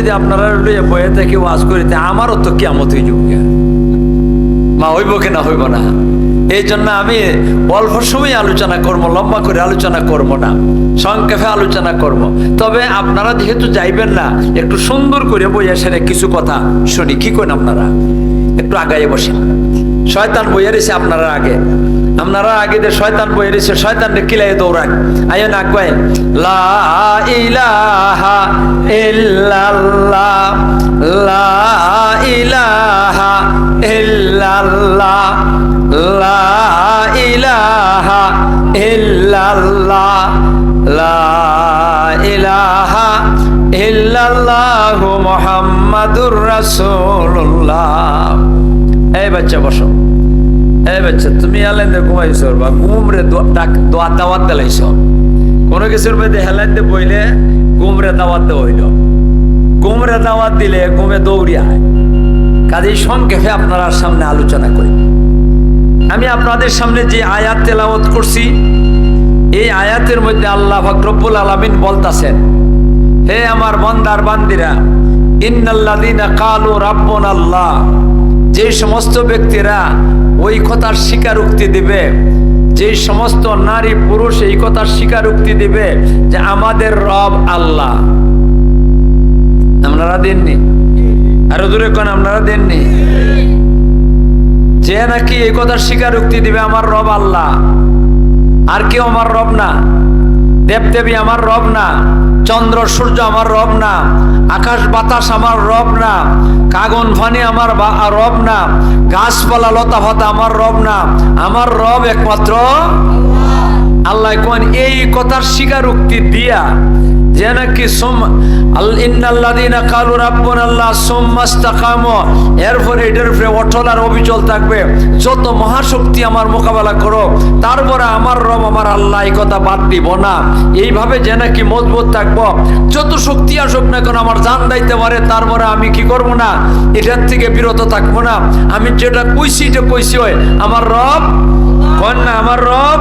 যদি আপনারা লইয়া বয়ে থেকে ওয়াজ করিতে আমারও তো কিয়ামত হয়ে যাবে, মা হইব কিনা হইব না। এই জন্য আমি অল্প সময় আলোচনা করবো, লম্বা করে আলোচনা করবো না, সংক্ষেপে আলোচনা করব। তবে আপনারা যেহেতু যাইবেন না, একটু সুন্দর করে বইয়া সেরে কিছু কথা শুনি। কি করেন আপনারা? একটু আগাইয়ে বসেন। শয়তান বইয়া রয়েছে আপনারা আগে, আপনারা আগে যে শয়তান বইয়া রয়েছে, শয়তানকে কিলাই দৌড়ান। আইও না কয়েন লা ইলাহা ইল্লাল্লাহ, লা ইলাহা ইল্লাল্লাহ, লা ইলাহা ইল্লাল্লাহ, লা ইলাহা ইল্লাল্লাহু মুহাম্মাদুর রাসূলুল্লাহ। এই বাচ্চা বসো, এই বাচ্চা তুমি হেলাইন্দে ঘুমাইছ বা ঘুমরে দোয়া দাওয়াত দিলাইছ, কোনো কিছুর মধ্যে হেলাইন্দে বইলে ঘুমরে দাওয়াত দেওয়া হইল। ঘুমরে দাওয়াত দিলে ঘুমে দৌড়িয়ায়। কাজেই সংক্ষেপে আপনার সামনে আলোচনা করি। আমি আপনাদের সামনে যে আয়াত তেলাওয়াত করছি, এই আয়াতের মধ্যে আল্লাহ পাক রব্বুল আলামিন বলতাছেন, হে আমার বান্দার বান্দিরা, ইন্নাল্লাযীনা ক্বালু রাব্বুনাল্লাহ, যে সমস্ত ব্যক্তিরা ওই কথার স্বীকারোক্তি দিবে, যে সমস্ত নারী পুরুষ এই কথার স্বীকারোক্তি দিবে যে আমাদের রব আল্লাহ। আপনারা দেননি? আরো দূরে কোন আপনারা দেননি? যে নাকি এই কথার স্বীকারোক্তি দিবে আমার রব আল্লাহ, আর কেউ আমার রব না, দেবদেবী আমার রব না, চন্দ্র সূর্য আমার রব না, আকাশ বাতাস আমার রব না, কাগন ফানি আমার রব না, গাছপালা লতা পাতা আমার রব না, আমার রব একমাত্র আল্লাহ। কোন এই কথার স্বীকারোক্তি দিয়া যে নাকি ইন্নাল্লাযীনা ক্বালু রাব্বুনাল্লাহ সুম্মা ইসতাকামু, এরপরে এটার উপরে অটল আর অবিচল থাকবে। যত মহাশক্তি আমার মোকাবেলা করো, তারপরে আমার রব আমার আল্লাহ, এই কথা বাদ দিব না। এইভাবে যে নাকি মজবুত থাকবো, যত শক্তি আসুক না কেন আমার জান দাইতে পারে, তারপরে আমি কি করব না, এটার থেকে বিরত থাকবো না। আমি যেটা কইছি যে কইছি হয় আমার রব কোন না, আমার রব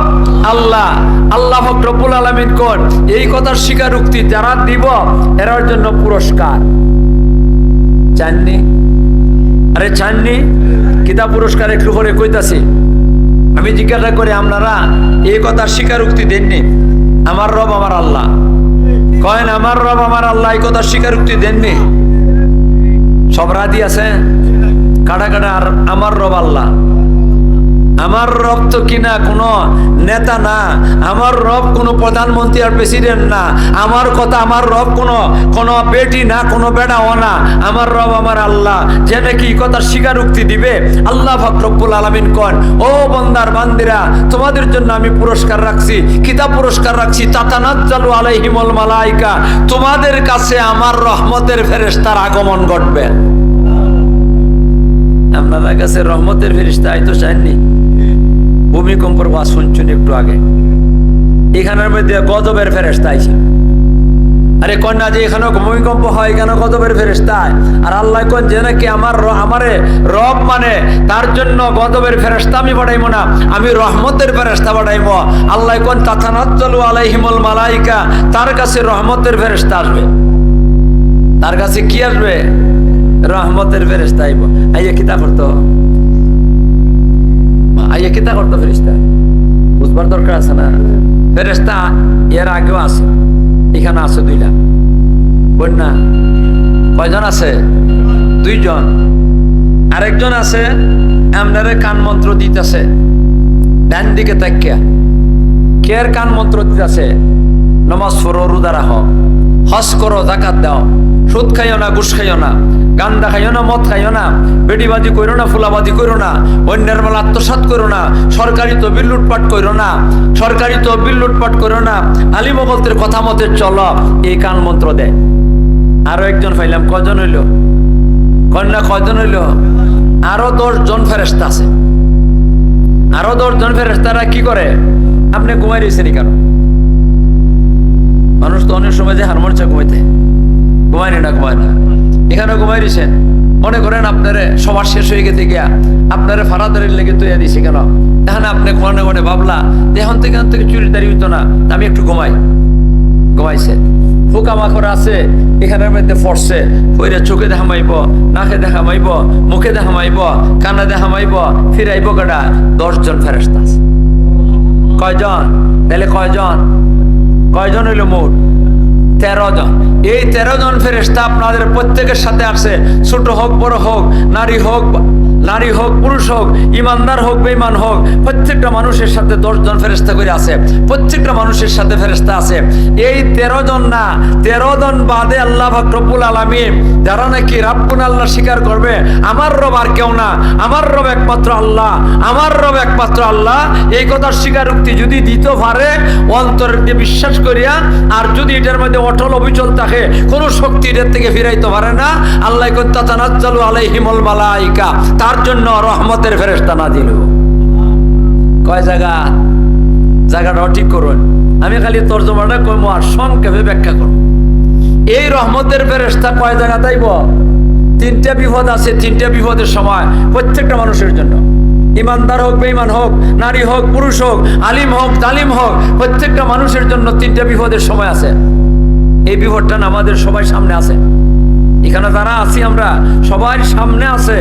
আল্লাহ। আল্লাহ রব্বুল আলামিন কোন এই কথার স্বীকারোক্তি যারা দিব এরার জন্য পুরস্কার চাননি? আরে চাননি? কিতা পুরস্কার একটু পরে কইতাছি। আমি জিজ্ঞাসা করি আপনারা এই কথার স্বীকারোক্তি দেননি? আমার রব আমার আল্লাহ, কয়েন আমার রব আমার আল্লাহ, এই কথার স্বীকারোক্তি দেননি? সব রাজি আছে? কাটা কাটা আর আমার রব আল্লাহ। আমার রব তো কিনা কোনো নেতা না, আমার রব কোনো প্রধানমন্ত্রী আর প্রেসিডেন্ট না, আমার কথা আমার রব কোনো বেটি না, কোনো বেড়াও না, আমার রব আমার আল্লাহ। যে নাকি কথা স্বীকারোক্তি দিবে, আল্লাহ পাক রব্বুল আলামিন কোন ও বান্দার বান্দিরা, তোমাদের জন্য আমি পুরস্কার রাখছি। কিতাব পুরস্কার রাখছি, তাতানাজ্জালু আলাইহিমুল মালাইকা, তোমাদের কাছে আমার রহমতের ফেরেশতার আগমন ঘটবে। আপনাদের কাছে রহমতের ফেরেশতা আইতো চাইনি? ভূমিকম্পের ওয়াজ শুনছেন একটু আগে, এখানের মধ্যে গজবের ফেরেশতা আইছে। আরে কন্যা যে এখানে ভূমিকম্প হয়, এখানে গজবের ফেরেশতা। আর আল্লাহ কোন যে নাকি আমারে রব মানে তার জন্য গজবের ফেরেশতা আমি পাঠাইবো না, আমি রহমতের ফেরেশতা পাঠাইবো। আল্লাহ কোন তাতানাজ্জালু আলাইহিমুল মালাইকা, তার কাছে রহমতের ফেরেশতা আসবে। তার কাছে কি আসবে? রহমতের ফেরেশতা আইব। আইয়া কিতা করতো? আইয়া কিতা করতো ফেরেশতা? বুঝবার দরকার আছে না? ফেরেশতা এর আগেও আছে, এখানে আছে দুইটা। বল না কয়জন আছে? দুইজন। আরেকজন আছে আপনারে কান মন্ত্র দিতেছে, ডান দিকে তাকিয়া। কের কান মন্ত্র দিতেছে? নামাজ পড়ো, রোজা রাখো, হজ করো, যাকাত দাও, সুদ খাইও না, ঘুষ খাইও না, গান্দা খাইও না, মদ খাইও না, বেটিবাজি করো না, ফুলাবাজি করো না, অন্যের মাল আত্মসাৎ করো না, সরকারি তহবিল লুটপাট করো না, সরকারি তহবিল লুটপাট করো না, আলিম বলতের কথা মতে চলো, এই কান মন্ত্র দেয়। আরো একজন পাইলাম। কজন হইল? কন্যা কয়জন হইল? আরো 10 জন ফেরেশতা আছে। আরো 10 জন ফেরেশতারা কি করে? আপনি ঘুমাই রয়েছেন কেন? মানুষ তো অনেক সময় যে হারমোনিয়াম ঘুমাইতে, ঘুমায় না, ঘুমায় না, এখানে ঘুমাই দিছেন। মনে করেন আপনারে সবার শেষ হয়ে গেছে গিয়া আপনারে ফারাদারির লেগে তৈরি দিছে কেন? এখানে আপনি মনে মনে ভাবলা এখন থেকে চুরি দাঁড়িয়ে হইতো না, আমি একটু ঘুমাইছেন। পোকামাকড় আছে এখানের মধ্যে পড়ছে, পইরা চোখে দেখা মাইব, নাকে দেখা মাইব, মুখে দেখা মাইব, কানে দেখা মাইব, ফিরাইব কটা? 10 জন ফেরেশতা আছে। কয়জন? তাহলে কয়জন হইল মোট? 13 জন। এই 13 জন ফেরেশতা আপনাদের প্রত্যেকের সাথে আছে, ছোট হোক বড় হোক, নারী হোক পুরুষ হোক, ইমানদার হোক বেঈমান হোক, প্রত্যেকটা মানুষের সাথে 10 জন ফেরেশতা করে আছে। প্রত্যেকটা মানুষের সাথে ফেরেশতা আছে। এই 13 জন না, 13 জন বাদে আল্লাহ পাক রব্বুল আলামিন যারা নাকি রাব্বুল আল্লাহ স্বীকার করবে, আমার রব আর কেউ না, আমার রব একমাত্র আল্লাহ, আমার রব একমাত্র আল্লাহ, এই কথার স্বীকারোক্তি যদি দিতে পারে অন্তর দিয়ে বিশ্বাস করিয়া, আর যদি এটার মধ্যে অটল অবিচল থাকে, কোনো শক্তি এটার থেকে ফিরাইতে পারে না, আল্লাহ তাতানাজ্জালু আলাইহিমুল মালাইকা, তার জন্য রহমতের ফেরেশতা নাজিল। কয় জায়গাটা ঠিক করুন, আমি খালি তর্জমাটা কইমু আর সংক্ষেপে ব্যাখ্যা করব। এই রহমতের ফেরেশতা কয় জায়গা যাইব? 3টা বিপদ আছে, 3টা বিপদের সময় প্রত্যেকটা মানুষের জন্য, ইমানদার হোক বেঈমান হোক, নারী হোক পুরুষ হোক, আলিম হোক জালিম হোক, প্রত্যেকটা মানুষের জন্য 3টা বিপদের সময় আছে। এই বিপদটা আমাদের সবাই সামনে আছে। এখানে যারা আছি আমরা সবাই সামনে আছে,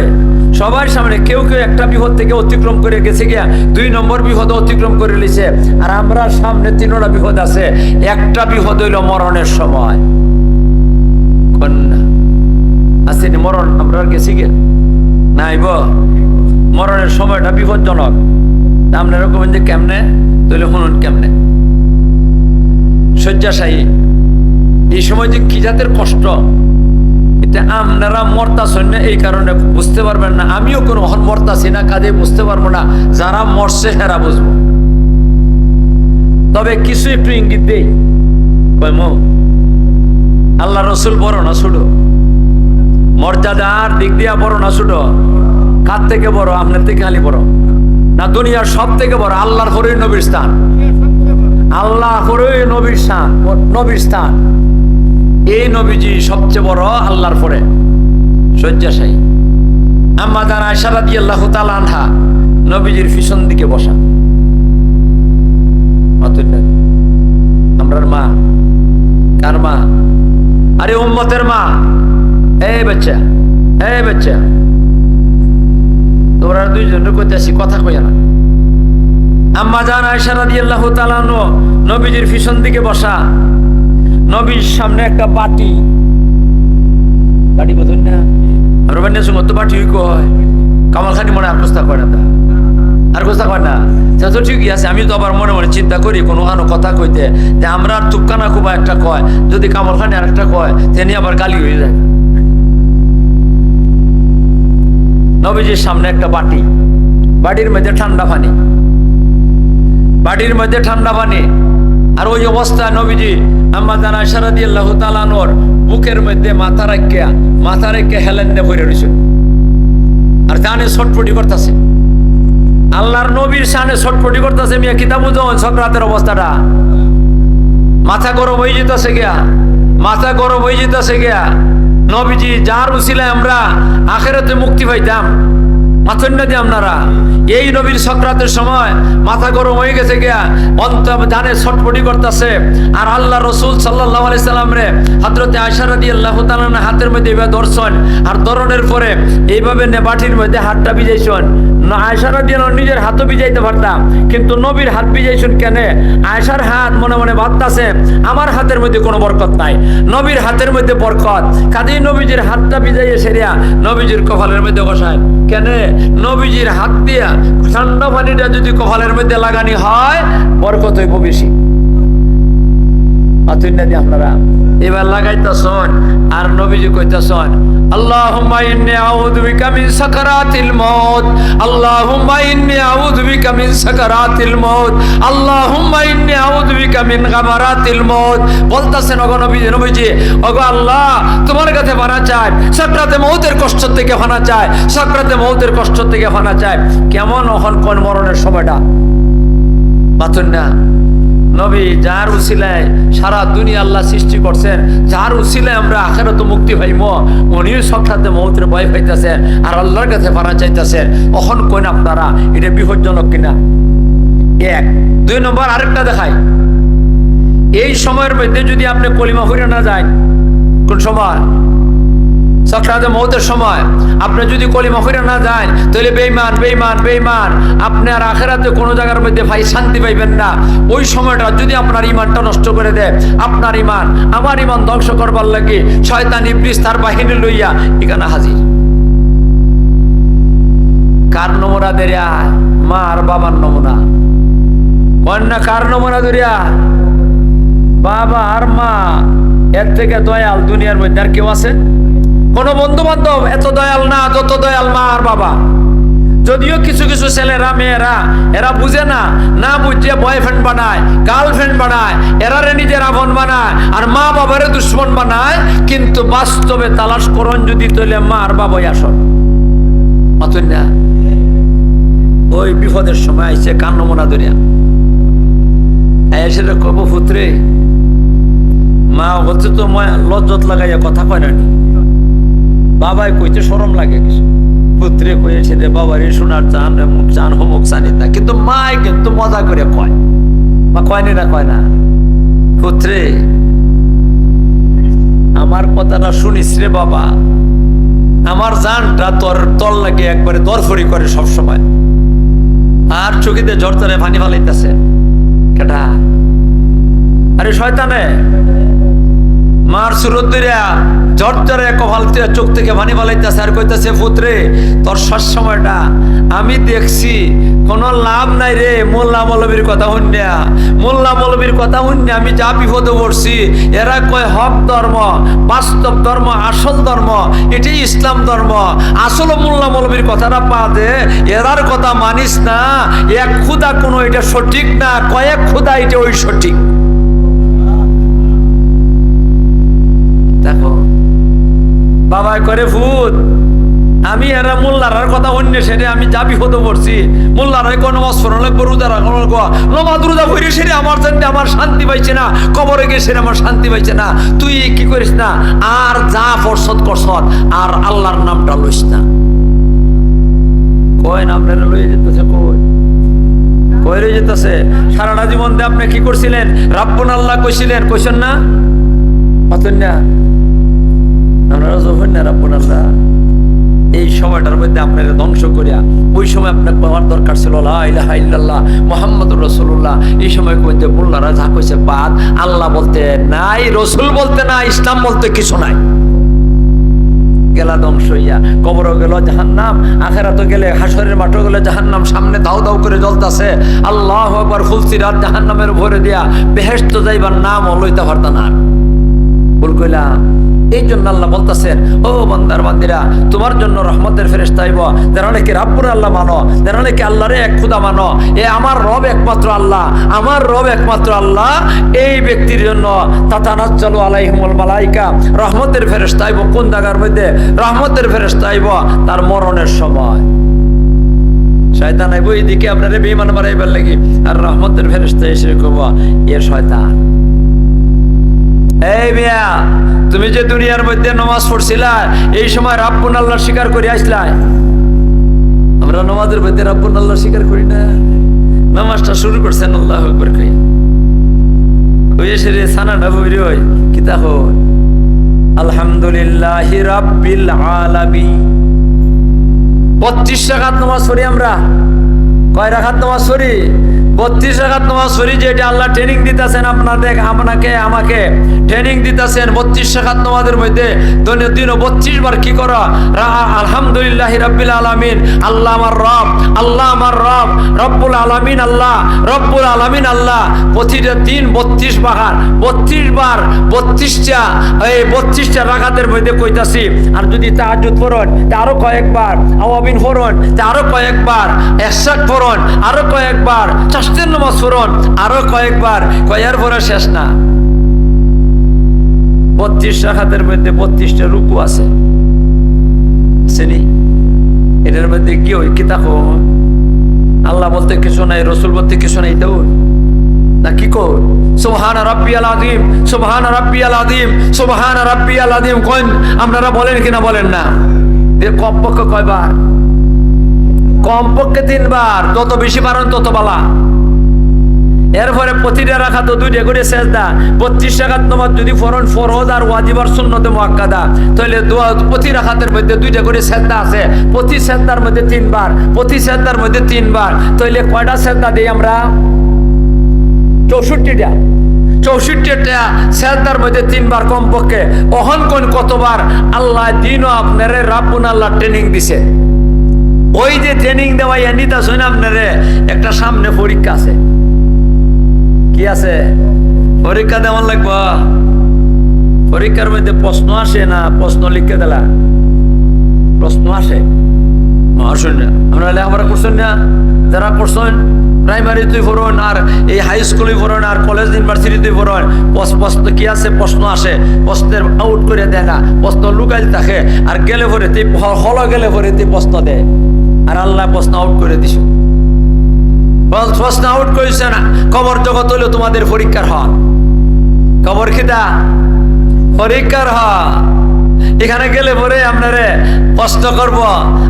সবাই সামনে। কেউ একটা বিপদ থেকে অতিক্রম করে গেছে গিয়া 2 নম্বর বিপদ অতিক্রম করে লিছে, আর আমরা সামনে 3টা বিপদ আছে। একটা বিপদ হইল মরণের সময়। কন্যা আসেনি মরণ, আমরা গেছি গিয়া নাইব। মরণের সময়টা বিপজ্জনক। আপনারা কবেন যে কেমনে? তাহলে শুনুন কেমনে। শয্যাশায়ী এই সময় যে কি জাতের কষ্ট, এটা আপনারা মরতাছেন না এই কারণে বুঝতে পারবেন না, আমিও কোনো মরতাছি না কাজে বুঝতে পারবো না, যারা মরছে হেরা বুঝবো। তবে কিছু একটু ইঙ্গিত দেই। আল্লাহ রসুল বড় না ছোট? মর্যাদার দিক দিয়া বড় না ছোট? কার থেকে বড়? আপনার থেকে খালি বড় না? দুনিয়ার সব থেকে বড়? আল্লাহর পরেই নবীর স্থান, আল্লাহ পরেই নবীর স্থান। এই নবীজি সবচেয়ে বড় আল্লাহর পরে। শয্যাশায়ী আম্মা জান আয়েশা রাদিয়াল্লাহু তাআলা আনহা নবীজির পিছন দিকে বসা। আমরার মা, কার মা? আরে উম্মতের মা। এই বাচ্চা তোমরা 2 জনের কইতাছি, কথা কইয়া না। আম্মা জান আয়েশা রাদিয়াল্লাহু তাআলা নবীজির পিছন দিকে বসা। নবীর সামনে একটা বাটি বোঝেন না? আমরা বানিয়ে শুনো তো বাটি কয় কামালখানি মনে আর কোস্তা করে না, আর কোস্তা করে না। তো ঠিকই আছে, আমি তো আবার মনে মনে চিন্তা করি কোনো কথা কইতে যে আমরা আর তুপকানা খুবা একটা কয়, যদি কামালখানি আর একটা কয় তিনি আবার গালি হয়ে যায়। নবীজির সামনে একটা বাটি, বাটির মধ্যে ঠান্ডা পানি, আর ওই অবস্থায় নবীজি আম্মা জান আয়েশা রাদিয়াল্লাহু তাআলা আনহার বুকের মধ্যে মাথা রেখে হেলেন দিয়ে পড়ে রইছে, আর জানে ছটফটি করতেছে। আল্লাহর নবীর শানে ছটফটি করতেছে। মিয়া কিতাব বুঝুন সকরাতের অবস্থাটা। মাথা গরম হয়ে যেতেছে গিয়া। নবীজি যার উসিলায় আমরা আখিরাতে মুক্তি পাইতাম, মাথন না দিয়ে আপনারা এই নবীর সকরাতের সময় মাথা গরম হয়ে গেছে গিয়া, অন্তর জানে ছটফটি করতেছে। আর আল্লাহ রসুল সাল্লাল্লাহু আলাইহি সাল্লাম রে হযরত আয়েশা রাদিয়াল্লাহু তাআলা হাতের মধ্যে এইভাবে ধরছেন, আর ধরনের পরে এইভাবে বাটির মধ্যে হাতটা ভিজাইছেন। আয়েশা রাদিয়াল্লাহু নিজের হাতও ভিজাইতে পারতাম, কিন্তু নবীর হাত ভিজাইছেন কেন? আয়েশার হাত মনে মনে ভাবতাছে আমার হাতের মধ্যে কোনো বরকত নাই, নবীর হাতের মধ্যে বরকত। কাজেই নবীজির হাতটা ভিজাইয়ে সেরিয়া নবীজির কপালের মধ্যে বসায়। কেন? নবীজির হাত দিয়া ঠান্ডা পানিটা যদি কপালের মধ্যে লাগানি হয় বরকত হইব বেশি। আপনারা এবার লাগাইতেছেন, আর নবীজি কইতেছেন আল্লাহুম্মা ইন্নী আউযু বিকা মিন সাকারাতিল মাউত, আল্লাহুম্মা ইন্নী আউযু বিকা মিন সাকারাতিল মাউত, আল্লাহুম্মা ইন্নী আউযু বিকা মিন গামারাতিল মাউত। বলতাছেন ওগো নবীজি, ওগো আল্লাহ তোমার কাছে পানা চাই, সাকরাতে মউতের কষ্ট থেকে পানা চাই, সাকরাতে মউতের কষ্ট থেকে পানা চাই। কেমন ওখান কোন মরণের সময়টা বাতুন না? নবী যার উসিলায় সারা দুনিয়া আল্লাহ সৃষ্টি করছেন, যার উসিলায় আমরা আখিরাতে মুক্তি পাইব, উনিও সাকরাতে মউতের ভয় পাইতেছেন আর আল্লাহর কাছে পানা চাইতেছেন। ওখান কোন আপনারা এটা বিপজ্জনক কিনা? 1 2 নম্বর আরেকটা দেখাই। এই সময়ের মধ্যে যদি আপনি কলিমা ফিরে না যায়, কোন সময়? সাকরাতে মওতের সময় আপনি যদি কলিমা ফিরে না যায়, তাহলে বেঈমান বেঈমান বেঈমান, আপনি আর আখিরাতে কোনো জায়গার মধ্যে ভাই শান্তি পাইবেন না। ওই সময়টা যদি আপনার ইমানটা নষ্ট করে দেয়, আপনার ইমান আমার ইমান ধ্বংস করবার লাগে শয়তান ইবলিস তার বাহিনী লইয়া এখানে হাজির। কার নমুনা দেয়া? মা আর বাবার নমুনা। কন্যা কার নমুনা দরিয়া? বাবা আর মা। এর থেকে দয়াল দুনিয়ার মধ্যে আর কেউ আছে? কোন বন্ধু বান্ধব এত দয়াল না যত দয়াল মা আর বাবা। যদিও কিছু কিছু ছেলেরা মেয়েরা এরা বুঝে না, না বুঝে বয়ফ্রেন্ড বানায়, গার্লফ্রেন্ড বানায়, এরারে নিজের আপন বানায় আর মা বাবারে দুশ্মন বানায়। কিন্তু বাস্তবে তালাশ করন যদি, তাহলে মা আর বাবাই আসল। অতই না, ওই বিপদের সময় আইসে কান নমুনা দরিয়া এসে কব পুত্রে, মা হচ্ছে তো লজ্জত লাগাইয়া কথা কয় না, বাবাই কইতে শরম লাগে কিছু, পুত্রে কইছে রে বাবারে শোনার চান মুখ চান হোমুক চানি না, কিন্তু মাই কিন্তু মজা করে কয়। মা কয়নি না? কয় না? পুত্রে আমার কথাটা শুনিস রে বাবা, আমার জানটা তোর লাগে একবারে দরফরি করে সব সময়, আর চোখেতে জড়তারে পানি ফালাইতেছে। কেটা? আরে শয়তানে মার সুরত দিরা জর্জরে কপাল চোখ থেকে পানি ফালাইতেছে আর কইতেছে, পুত্রে তোর সবসময়টা আমি দেখছি কোন লাভ নাই রে। মোল্লা মৌলবীর কথা শুনিয়া, মোল্লা মৌলবীর কথা শুনিয়া আমি যা বিপদে পড়ছি। এরা কয় হক ধর্ম, বাস্তব ধর্ম, আসল ধর্ম এটি ইসলাম ধর্ম। আসল মোল্লা মৌলবীর কথাটা পা দে, এরার কথা মানিস না। এক খুদা কোনো এটা সঠিক না, কয়েক খুদা এটা ওই সঠিক। দেখো বাবাই করে ভূত, আমি এরা মোল্লার কথা অন্য সেরে আমি যা বিপদ পড়ছি। মোল্লার কোন নামাজ পড়া লাগবো, রোজা রাখা লাগবো, নামাজ রোজা পড়ি সেরে আমার জানতে আমার শান্তি পাইছে না, কবরে গিয়ে সেরে আমার শান্তি পাইছে না। তুই কি করিস না, আর যা পরশত করছত আর আল্লাহর নামটা লইস না। কয় নাম লইয়ে যেতেছে, কই রয়ে যেতেছে। সারাটা জীবন দিয়ে আপনি কি করছিলেন? রাব্বুন আল্লাহ কইছিলেন, কইছেন না? অতন না আপনারা যখন না রাব্বুন আল্লাহ, এই সময়টার মধ্যে আপনারা ধ্বংস করিয়া ওই সময় আপনার পাওয়ার দরকার ছিল লা ইলাহা ইল্লাল্লাহ মুহাম্মাদুর রাসূলুল্লাহ। এই সময় কইতে মোল্লারা যা কইছে বাদ, আল্লাহ বলতে নাই, রসুল বলতে নাই, ইসলাম বলতে কিছু নাই। গেলা ধ্বংস হইয়া, কবরও গেল জাহান্নাম, আখেরাতে গেলে হাসরের মাঠে গেলে জাহান্নাম সামনে দাও দাও করে জ্বলতাছে। আল্লাহু আকবার ফুলসিরাত জাহান্নামের ভরে দিয়া বেহেশত যাইবার নাম লইতে পারতা না। ভুল কইলাম। এই জন্য আল্লাহ বলতেছেন, ও বান্দার বান্দিরা, তোমার জন্য রহমতের ফেরেশতা আইব। যারা নাকি রাব্বুর আল্লাহ মানো, যারা নাকি আল্লাহরে এক খুদা মানো, এ আমার রব একমাত্র আল্লাহ, আমার রব একমাত্র আল্লাহ, এই ব্যক্তির জন্য তাতানাজ্জালু আলাইহিমুল মালাইকা, রহমতের ফেরেশতা আইব। কোন জায়গার মধ্যে? রহমতের ফেরেশতা আইব তার মরণের সময়। শয়তান আইব এইদিকে আপনারে বেঈমান বানাইবার লাগি, আর রহমতের ফেরেশতা এসে কইব, এ শয়তান, এই মিয়া তুমি যে দুনিয়ার মধ্যে নামাজ পড়ছিলা, এই সময় রাব্বুন আল্লাহ স্বীকার করে আসলাই। আমরা নামাজের মধ্যে রাব্বুন আল্লাহ স্বীকার করি না। নামাজটা শুরু করছেন আল্লাহু আকবার কই, কই এসে রে সানাটা বইরে হয় কি তা হয়, আলহামদুলিল্লাহি রাব্বিল আলামিন। 32 রাকাত নামাজ পড়ি আমরা। কয় রাকাত নামাজ পড়ি? 32 রাকাত নামাজ পড়ি। যেটা আল্লাহ ট্রেনিং দিতেছেন আপনাদের, আপনাকে আমাকে ট্রেনিং দিতেছেন। 32 রাকাত নামাজের মধ্যে দিনে 32 বার কি করা? আলহামদুলিল্লাহি রাব্বিল আলামিন, আল্লাহ আমার রব, আল্লাহ আমার রব, রব্বুল আলামিন আল্লাহ, রব্বুল আলামিন আল্লাহ। প্রতিটা দিন 32 বার, 32 বার, 32টা, এই 32টা রাকাতের মধ্যে কইতাছি। আর যদি তাহাজ্জুদ পড়েন তা আরো কয়েকবার, আওয়াবিন পড়েন তা আরো কয়েকবার, ইশরাক পড়েন আরো কয়েকবার, চাষতের নামাজ পড়েন আরো কয়েকবার। কয়ের পরে শেষ না। 32 রাকাতের মধ্যে 32টা রুকু আছে, এটার মধ্যে কি ওই কি তাকো আল্লাহ বলতে কিছু নাই, রসুল বলতে কিছু নাই, তো না কি কর সুবহান রাব্বিয়াল আযীম, সুবহান রাব্বিয়াল আযীম, সুবহান রাব্বিয়াল আযীম। কোন আপনারা বলেন কিনা বলেন না? এ কমপক্ষে কয়বার? কমপক্ষে 3 বার। যত বেশি পারেন তত বালা। এরপরে প্রতিটা রাখা তো 2টা করে সেজদা, 32 রাকাত নামাজ যদি পড়েন ফরজ আর ওয়াজিব আর সুন্নতে মুআক্কাদা, তাহলে প্রতি রাকাতের মধ্যে 2টা করে সেজদা আছে, প্রতি সেজদার মধ্যে 3 বার, প্রতি সেজদার মধ্যে 3 বার, তাহলে কয়টা সেজদা দেই আমরা? 64টা। 64টা সেজদার মধ্যে 3 বার কমপক্ষে। অহন কোন কতবার আল্লাহ দিনও আপনারে রাব্বুল আল্লাহ ট্রেনিং দিছে। ওই যে ট্রেনিং দেওয়াই নিতা শুনে আপনারে একটা সামনে পরীক্ষা আছে। কি আছে? পরীক্ষা দেওয়ার লাগবো। পরীক্ষার মধ্যে প্রশ্ন আসে না, প্রশ্ন লিখে দিলা প্রশ্ন আসে। আসুন না, আমরা লেখাপড়া করছেন না, যারা করছেন প্রাইমারিতে পড়ুন আর এই হাই স্কুলে পড়ুন আর কলেজ ইউনিভার্সিটিতে পড়ুন, প্রশ্ন কি আছে? প্রশ্ন আসে, প্রশ্নের আউট করে দেয় না, প্রশ্ন লুকাই থাকে আর গেলে পরে হল গেলে পরে প্রশ্ন দেয়, আর আল্লাহ প্রশ্ন আউট করে দিস। প্রশ্ন আউট করেছে না। কবর জগৎ হলো তোমাদের পরীক্ষার হল। কবর খিদা পরীক্ষার হল। এখানে গেলে পরে আপনারে প্রশ্ন করব।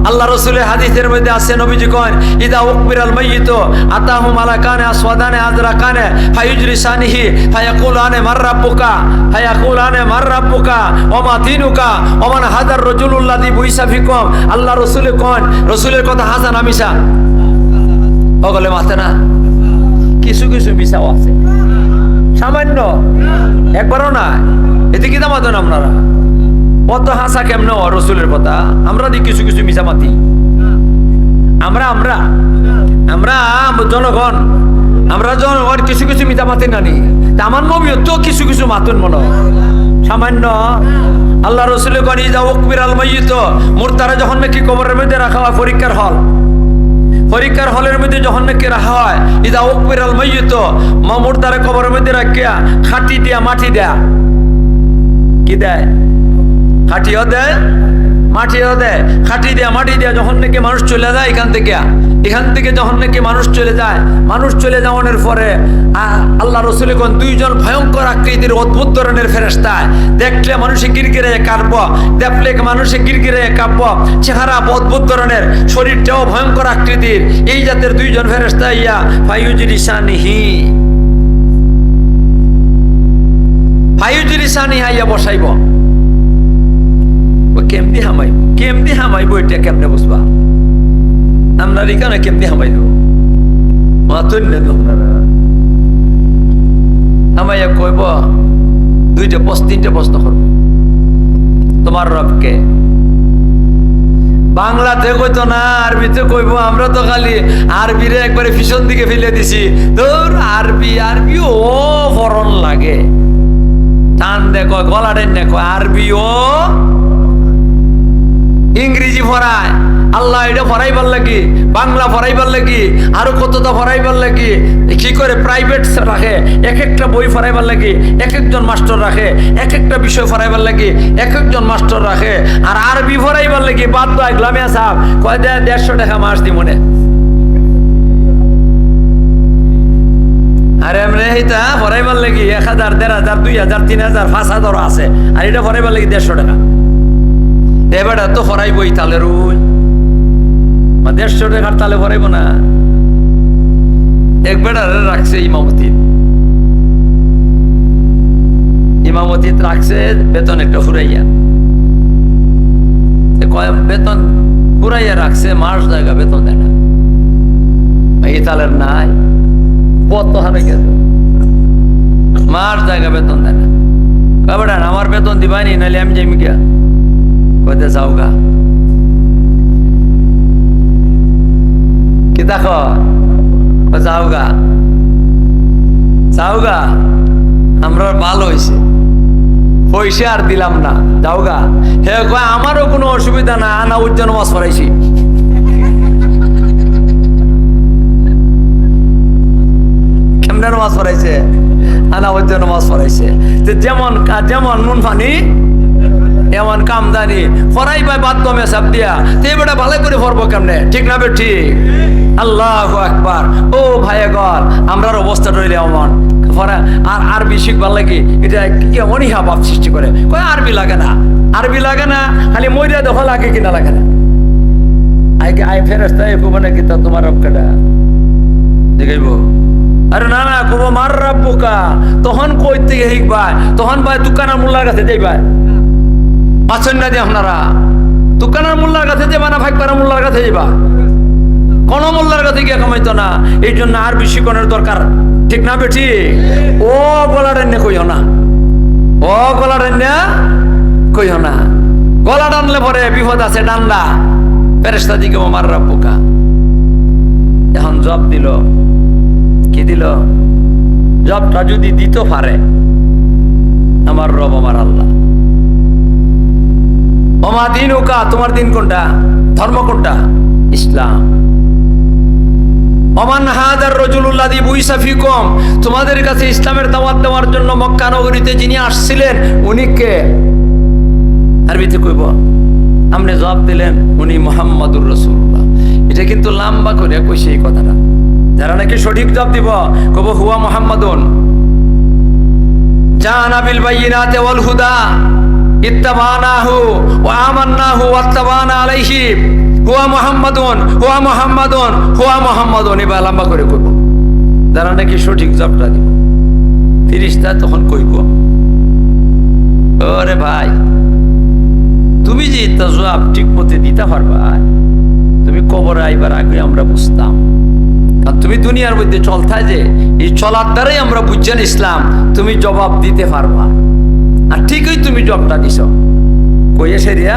আল্লাহ রাসূলের হাদিসের মধ্যে আছে, নবীজি কন ইদা উকবিরাল মাইয়িত আতাহু মালাকানে আসওয়াদানে আযরাকানে ফায়ুজরিসানিহি ফায়াকুলানে মার রাব্বুকা ফায়াকুলানে মার রাব্বুকা ওয়া মা দীনুকা ওয়া মান হাদার রাজুলুল্লাযী বুইসা ফিকুম। আল্লাহ রাসূলে কন, রাসূলের কথা হাসান না মিশা? ওগলে মাতে না, কিছু কিছু মিশাও আছে, সামান্য, একবারও না। এতে কি দামাতেন আপনারা? কত হাসা কেমন রসুলের কথা, আমরা দি কিছু কিছু মিশামাতি। আমরা আমরা আমরা জনগণ, আমরা জনগণ কিছু কিছু মিশামাতি নানি। তা আমার নবীও তো কিছু কিছু মাতুন মনে সামান্য। আল্লাহ রসুলের কন ইজা উকবিরাল মাইয়িত, মুরতারা যখন নাকি কবরের মধ্যে রাখা হয়, পরীক্ষার হল, পরীক্ষার হলের মধ্যে যখন নাকি রাখা হয়, ইদা উকবিরাল মাইয়িত, মুরতারা কবরের মধ্যে রাখিয়া খাটি দিয়া মাটি দেয়া, কি দেয়? খাটিও দেয়, মাটিও দেয়। খাটি দেয়া মাটি দেয়া যখন নাকি মানুষ চলে যায় এখান থেকে যখন নাকি মানুষ চলে যায়, মানুষ চলে যাওয়ানোর পরে আল্লাহ রসুল কোন 2জন ভয়ঙ্কর আকৃতির অদ্ভুত ধরনের ফেরেশতা, দেখলে মানুষে গিরগিরে কাঁপব, দেখলে মানুষে গিরগিরে কাঁপব, চেহারা অদ্ভুত ধরনের, শরীরটাও ভয়ঙ্কর আকৃতির। এই জাতের 2জন ফেরেশতা ইয়া ফায়ুজরিসানিহি ইয়া বসাইব। কেমনি হামাইব এটা কেমনে বুঝবা? আমরা এখানে কেমনি হামাইব? মাতুন না আপনারা হামাইয়া কইব 2টা 3টা প্রশ্ন করবো, তোমার রবকে। বাংলাতে কইতো না, আরবিতে কইব। আমরা তো খালি আরবিরে একবারে পিছন দিকে ফেলে দিছি। তোর আরবি ও ফরন লাগে, টান দেখো গলা টেন দেখো, আরবি ও ইংরেজি পড়ায়। আল্লাহ এটা পড়াইবার লাগি, বাংলা পড়াইবার লাগি, আরো কতটা পড়াইবার লাগি। কি করে প্রাইভেট রাখে, এক একটা বই পড়াইবার লাগি এক একজন মাস্টার রাখে, এক একটা বিষয় পড়াইবার লাগি এক একজন মাস্টার রাখে। আর আরবি পড়াইবার লাগি বাদ দাও গ্লামিয়া সাহেব কয় দেয় 150 টাকা মাস দি মনে। আর এমনি এইটা পড়াইবার লাগি 1000, 1500, 2000, 3000, 5000 আছে। আর এটা পড়াইবার লাগি 150 টাকা। এবারে তো ফরাইবই তালের 150 টাকার তালে ফরাইব না। একবার রাখছে ইমামতি রাখছে বেতন একটা ফুরাইয়া, বেতন ফুরাইয়া রাখছে, মাস জায়গা বেতন দেয় না। এই তালের নাই কত হারে গেছে, মাস জায়গা বেতন দেয় না। এবার আমার বেতন দিবানি, নাহলে আমি যাই গিয়া কইতে যাওগা। কি দেখো যাওগা আমরা ভালো হয়েছে, পয়সা আর দিলাম না, যাওগা। হে কয় আমারও কোনো অসুবিধা না, আনা উজ্জ্বল মাছ পড়াইছি। কেমন মাছ পড়াইছে? আনা উজ্জ্বল মাছ পড়াইছে। যেমন যেমন নুন পানি এমন কামদানি ফরাই পাই বাদ কমে সাপ দিয়া, তো এবারে ভালো করে পড়বো কেমনে? ঠিক না বে ঠিক? আল্লাহু আকবার। ও ভাইগণ, আমরার অবস্থা রইলে অমন আর আরবি শিখবার লাগে এটা কি অনীহা ভাব সৃষ্টি করে। কয় আরবি লাগে না, খালি মরিয়া দখল লাগে কিনা লাগে না। আই ফেরেশতা এ মানে কি তোমার রবকেটা দেখাইব? আরে না না কব মার রাব্বুকা, তখন কই থেকে শিখবা? তখন ভাই দোকানের মোল্লার কাছে যাইবা। আছেন না যে আপনারা দোকানের মোল্লার কাছে যাবা না ভাইপাড়া মোল্লার কাছে যাবা? কোন মোল্লার কাছে গিয়ে কামাইতো না। এই জন্য আর বেশি কনের দরকার, ঠিক না বেঠি? ও গলা টান্নে কইও না, ও গলা টান্নে কইও না। গলা টানলে পরে বিপদ আছে, ডান্ডা। ফেরেশতা দিকে মার রাব্বুকা। এখন জব দিল, কি দিল? জবটা যদি দিত পারে, আমার রব আমার আল্লাহ। ওমা দিনুকা, তোমার দিন কোনটা? ধর্ম কোনটা? ইসলাম। ওমান হাদার রাজুলুল্লাযী বুইসা ফিকুম, তোমাদের কাছে ইসলামের দাওয়াত দেওয়ার জন্য মক্কা নগরীতে যিনি আসছিলেন উনি কে? আরবিতে কইব, আপনি জবাব দিলেন উনি মুহাম্মাদুর রাসূলুল্লাহ। এটা কিন্তু লম্বা করে কইছে এই কথাটা। যারা নাকি সঠিক জবাব দিব কব হুয়া মুহাম্মাদুন জানা বিল বাইয়িনাতি ওয়াল হুদা ইত্তাবানাহু ওয়া আমান্নাহু ওয়াত্তাবানা আলাইহি হুয়া মুহাম্মাদুন হুয়া মুহাম্মাদুন হুয়া মুহাম্মাদুন। এবার লম্বা করে কইব। যারা নাকি সঠিক জবাবটা দিব, ফেরেশতা তখন কইব, ওরে ভাই তুমি যে এটা জবাব ঠিক মতে দিতে পারবা, তুমি কবরে আইবার আগে আমরা বুঝতাম। কারণ তুমি দুনিয়ার মধ্যে চলতা যে এই চলার দ্বারাই আমরা বুঝছেন ইসলাম, তুমি জবাব দিতে পারবা। আর ঠিকই তুমি জবাবটা দিছ। কইয়ে সেরিয়া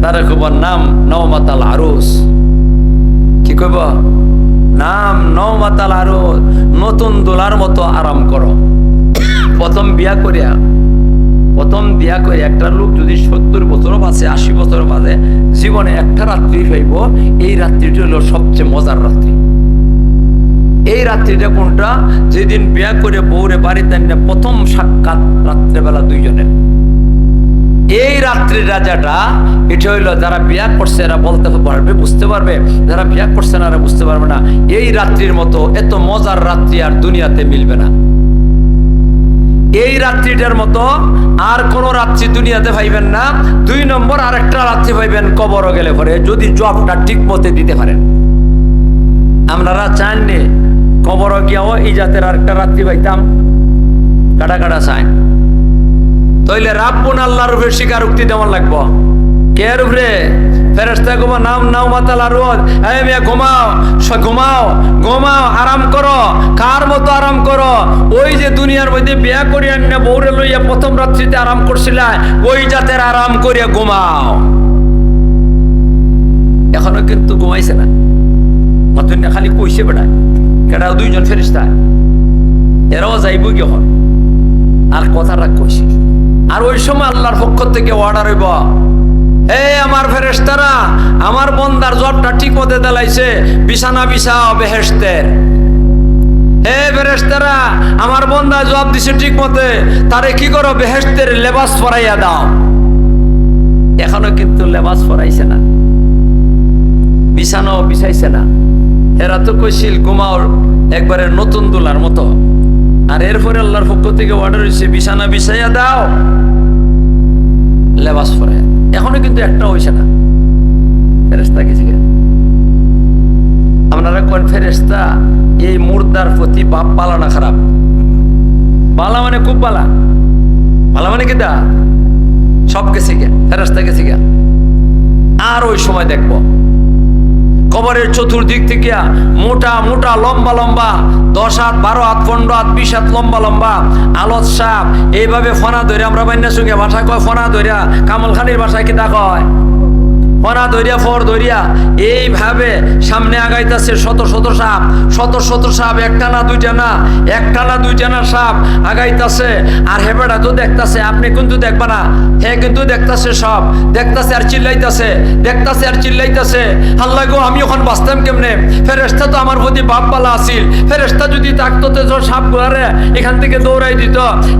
তারা কইব নাম নওমাতাল আরুস। কি কইব? নাম নওমাতাল আরুস, নতুন দোলার মতো আরাম করো। প্রথম বিয়া করিয়া একটা লোক যদি 70 বছরও বাঁচে, 80 বছরও বাঁচে, জীবনে একটা রাত্রি পাইব, এই রাত্রিটা হলো সবচেয়ে মজার রাত্রি। এই রাত্রিটা কোনটা? যেদিন বিয়া করে বউরে বাড়িতে আনে প্রথম সাক্ষাৎ রাত্রেবেলা দুইজনের। এই রাত্রির রাজাটা এটা হইলো, যারা বিয়া করছে এরা বলতে পারবে, বুঝতে পারবে, যারা বিয়া করছে না এরা বুঝতে পারবে না। এই রাত্রির মতো এত মজার রাত্রি আর দুনিয়াতে মিলবে না। এই রাত্রিটার মতো আর কোন রাত্রি দুনিয়াতে পাইবেন না। 2 নম্বর আরেকটা রাত্রি পাইবেন কবর গেলে পরে, যদি জবটা ঠিক মতে দিতে পারেন। আপনারা চাননি কবর গিয়াও এই জাতের আরেকটা রাত্রি পাইতাম? কাটা কাটা চান। তাইলে রাব্বুন আল্লাহর উপরে স্বীকারোক্তি দেওয়ার লাগবো। কে উপরে? ফেরেশতা কব নাম নওমাতাল আরুস, এই মিয়া ঘুমাও, ঘুমাও, ঘুমাও, আরাম করো। কার মতো আরাম করো? ওই যে দুনিয়ার মধ্যে বিয়া করিয়া না বউরে লইয়া প্রথম রাত্রিতে আরাম করছিলা, ওই জাতের আরাম করিয়া ঘুমাও। এখনো কিন্তু ঘুমাইছে না, মাত্র খালি কইছে বেটা। কেটা? 2 জন ফেরেশতা, এরাও যাইব কি হন আর কথাটা কইছে। আর ওই সময় আল্লাহর পক্ষ থেকে অর্ডার হইব, এই আমার ফেরেশতারা আমার বন্দার জবটা ঠিক মতে দেলাইছে, বিছানা বিছাও বেহেশতের। হে ফেরেশতারা আমার বন্দা জবাব দিছে ঠিক মতে, তারে কি করো? বেহেশতের লেবাস পরাইয়া দাও। এখনো কিন্তু লেবাস পরাইছে না, বিছানাও বিছাইছে না। এরা তো কইছিল ঘুমাও একবারে নতুন দোলার মতো। আর এরপরে আল্লাহর পক্ষ থেকে অর্ডার হয়েছে বিছানা বিছাইয়া দাও, লেবাস পরাইয়া। এখনো কিন্তু একটা হইছে না। ফেরেশতা গেছে। আপনারা কোন ফেরেশতা এই মুর্দার প্রতি বাপ পালা না খারাপ? পালা মানে খুব পালা। পালা মানে কি? দা সব গেছে গিয়া, ফেরেশতা গেছে গিয়া। আর ওই সময় দেখবো কবরের চতুর্দিক থেকে মোটা মোটা লম্বা লম্বা 10 হাত 12 হাত 15 হাত 20 হাত লম্বা লম্বা আলত সাপ এইভাবে ফনা ধরে, আমরা বান্যার সঙ্গে ভাষা কয় ফনা ধরিয়া, কামলখানির ভাষায় কি তা কয়? ফনা ধরিয়া ফর ধরিয়া এইভাবে সামনে আগাইতেছে শত শত সাপ, শত শত সাপ, একটা না দুইটা না, একটা না দুইটা না সাপ আগাইতেছে। আর হেবেটা তো দেখতেছে, আপনি কিন্তু দেখবা না, হে কিন্তু দেখতেছে, সব দেখতেছে আর চিল্লাইতেছে, দেখতেছে আর চিল্লাইতেছে। আল্লাহ গো আমি এখন বাঁচতাম কেমনে? ফেরেশতা তো আমার প্রতি বাপ বালা আসিল, ফেরেশতা যদি থাকতো তো সাপ গুলারে এখান থেকে দৌড়াই দিত,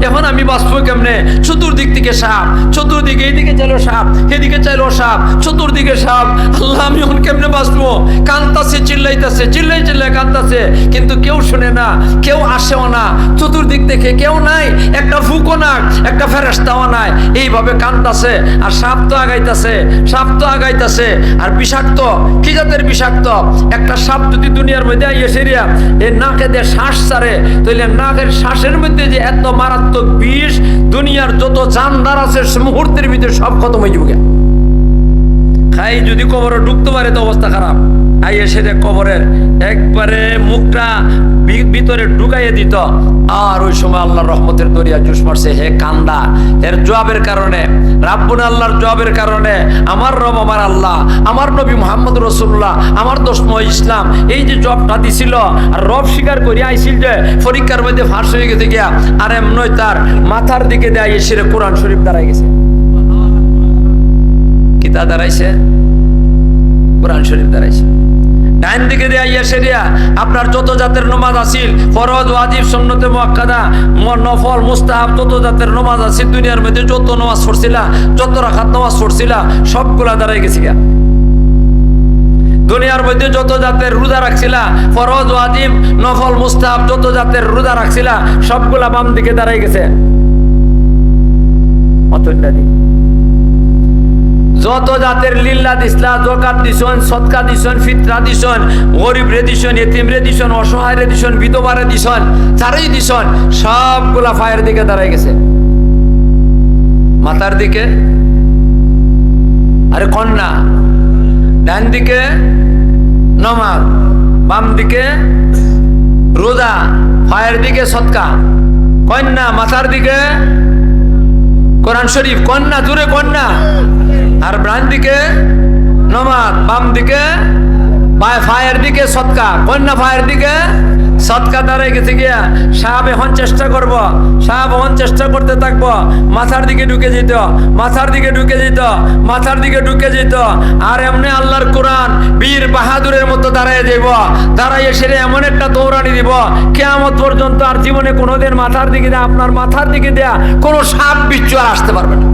এখন আমি বাঁচবো কেমনে? চতুর্দিক থেকে সাপ, চতুর্দিকে এইদিকে চাইলো সাপ, এদিকে চাইলো সাপ, চতুর্দিক চতুর্দিকে সাপ, আল্লাহ আমি এখন কেমনে বাঁচবো? কান্তাছে, চিল্লাইতেছে, চিল্লাই কান্তাছে, কিন্তু কেউ শুনে না, কেউ আসেও না, চতুর্দিক থেকে কেউ নাই, একটা ফুকো না, একটা ফেরেশতাও নাই, এইভাবে কান্তাছে। আর সাপ তো আগাইতাছে, আর বিষাক্ত, কি জাতের বিষাক্ত? একটা সাপ যদি দুনিয়ার মধ্যে এসেরিয়া এই নাকে দিয়ে শ্বাস ছাড়ে, তাহলে নাকের শ্বাসের মধ্যে যে এত মারাত্মক বিষ, দুনিয়ার যত জানদার আছে মুহূর্তের ভিতরে সব খতম হয়ে যাবে। খাই যদি কবরে ঢুকতে পারে তো অবস্থা খারাপ। আই এসে কবরের একবারে মুখটা ভিতরে ঢুকাইয়ে দিত, আর ওই সময় আল্লাহর রহমতের দরিয়া জুস মারছে। হে কান্দা, এর জবাবের কারণে, রাব্বুল আল্লাহর জবাবের কারণে আমার রব আমার আল্লাহ, আমার নবী মুহাম্মদ রাসূলুল্লাহ, আমার দশময় ইসলাম, এই যে জবটা দিছিল, আর রব স্বীকার করি আইছিল যে পরীক্ষার মধ্যে ফাঁস হয়ে গেছে গিয়া, আর এমনই তার মাথার দিকে দেয় এসে কোরআন শরীফ দাঁড়াই গেছে। কিতা দাঁড়াইছে? কোরআন শরীফ দাঁড়াইছে। ডাইন দিকে দিয়ে আইয়া সেরিয়া আপনার যত জাতের নামাজ আছিল, ফরজ, ওয়াজিব, সুন্নতে মুআক্কাদা, নফল, মুস্তাহাব, যত জাতের নামাজ আছে দুনিয়ার মধ্যে, যত নামাজ পড়ছিলা, যত রাকাত নামাজ পড়ছিলা, সবগুলা দাঁড়াই গেছে গা। দুনিয়ার মধ্যে যত জাতের রোজা রাখছিলা, ফরজ, ওয়াজিব, নফল, মুস্তাহাব, যত জাতের রোজা রাখছিলা, সবগুলা বাম দিকে দাঁড়াই গেছে। অতন্যাদি যত জাতের লিল্লা দিসলা, যাকাত দিছন, সদকা দিছন, ফিতরা দিছন, গরিব রে দিছন, এতিম রে দিছন, অসহায় রে দিছন, বিধবা রে দিছন, যারাই দিছন, সবগুলা ফায়ের দিকে দাঁড়াই গেছে। মাথার দিকে আরে কন্যা, ডান দিকে নামাজ, বাম দিকে রোজা, ফায়ের দিকে সদকা, কন্যা, মাথার দিকে কোরআন শরীফ, কন্যা, জোরে কন্যা, আর ডান দিকে নামাজ, বাম দিকে ফায়ের দিকে সদকা, কন্যা ফায়ের দিকে সদকা দাঁড়াই গেছে গিয়া। সাহাব এখন চেষ্টা করবো, সাহাব এখন চেষ্টা করতে থাকবো, মাথার দিকে ঢুকে যেত, মাথার দিকে ঢুকে যেত, মাথার দিকে ঢুকে যেত, আর এমনি আল্লাহর কোরআন বীর বাহাদুরের মতো দাঁড়ায় যাইব, দাঁড়াইয়ে সেরে এমন একটা দৌড়ানি দিব, কিয়ামত পর্যন্ত আর জীবনে কোনোদিন মাথার দিকে দেয়া, আপনার মাথার দিকে দেয়া কোনো সাপ বিচ্ছু আর আসতে পারবে না।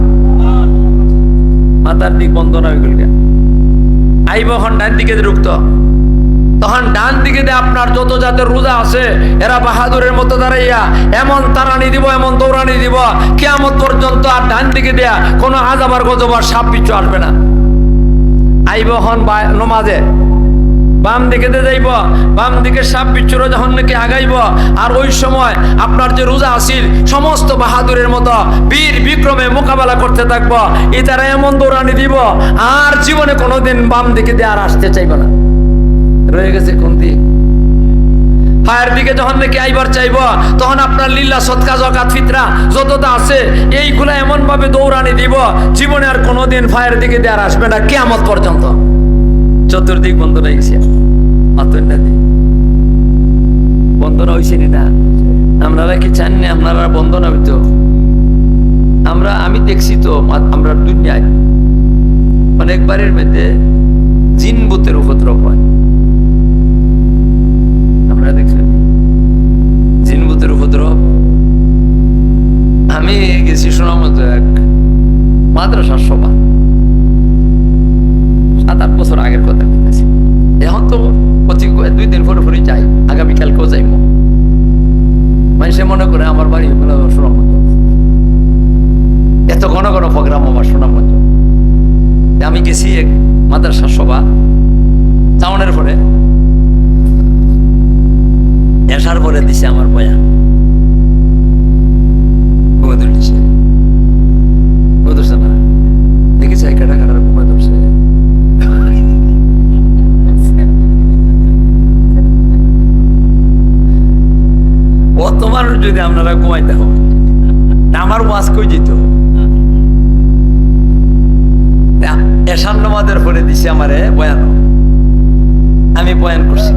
মাথার দিক বন্ধ না হয়ে গেল, আইব এখন ডান দিকে ঢুকতো, তখন ডান দিকে দিয়ে আপনার যত জাতের রোজা আছে এরা বাহাদুরের মতো দাঁড়াইয়া এমন তারানি দিব, এমন দৌড়ানি দিব, কিয়ামত পর্যন্ত আর ডান দিকে দেয়া কোনো আযাবার গজবার সাপ পিছু আসবে না। আইব এখন নমাজে বাম দিকে দিয়ে যাইব, বাম দিকে সাপ বিচ্ছুর যখন নাকি আগাইব, আর ওই সময় আপনার যে রোজা আছিল সমস্ত বাহাদুরের মতো বীর বিক্রমে মোকাবেলা করতে থাকবো, এই তারা এমন দৌড়ানি দিব আর জীবনে কোনোদিন বাম দিকে দিয়ে আর আসতে চাইবে না। রয়ে গেছে কোন দিক? ফায়ের দিকে যখন নাকি আইবার চাইব, তখন আপনার লিল্লা, সদকা, যাকাত, ফিতরা যতটা আছে এইগুলা এমন ভাবে দৌড়ানি দিব, জীবনে আর কোনোদিন ফায়ের দিকে দিয়ে আর আসবে না কিয়ামত পর্যন্ত। চতুর্দিক বন্ধ হয়ে গেছে, বন্ধ হয়েছে না? আপনারা কি চান না আপনারা বন্ধ না হইতো? আমি দেখছি তো, আমরা দুনিয়ায় অনেকবারের মধ্যে জিন ভূতের উপদ্রব হয়। আপনারা দেখছেন জিন ভূতের উপদ্রব? আমি গেছি সুনামগঞ্জ এক মাদ্রাসার সভা, 7-8 বছর আগের কথা বলতেছি। এখন তো 2 দিন পরে যাই, আগামীকালকেও যাইব। মানুষে মনে করে আমার বাড়ি সুনামগঞ্জ, এত ঘন ঘন প্রোগ্রাম আমার সুনামগঞ্জ। আমি গেছি এক মাদ্রাসার সভা, টাউনের পরে এসার পরে দিছে আমার বয়ান, না দেখেছি একটা কাটার ঘুমা ধরছে। ও তোমার যদি আপনারা ঘুমাইতে হবে, আমার ওয়াজ কই যেত, এশার নামাজের পরে দিছে আমারে বয়ান। আমি বয়ান করছি,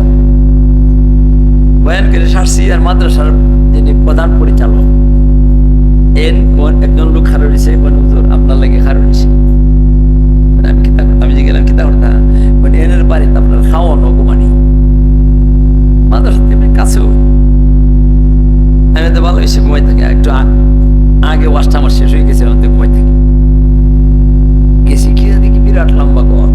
বয়ান করে সারছি, আর মাদ্রাসার যিনি প্রধান পরিচালক একজন লোক খারো দিছে, হুজুর আপনার লাগে খারো দিছে। আমি যে গেলাম কিতা করতা, এনের বাড়িতে আপনার খাওয়ানো ঘুমানি, মাদ্রাসা তেমনি কাছেও। আমি তো ভালো হয়েছে, ঘুমাই থাকি, একটু আগে ওয়াজটা আমার শেষ হয়ে গেছে, ঘুমাই থাকি। গেছি কি দেখি বিরাট লম্বা ঘর,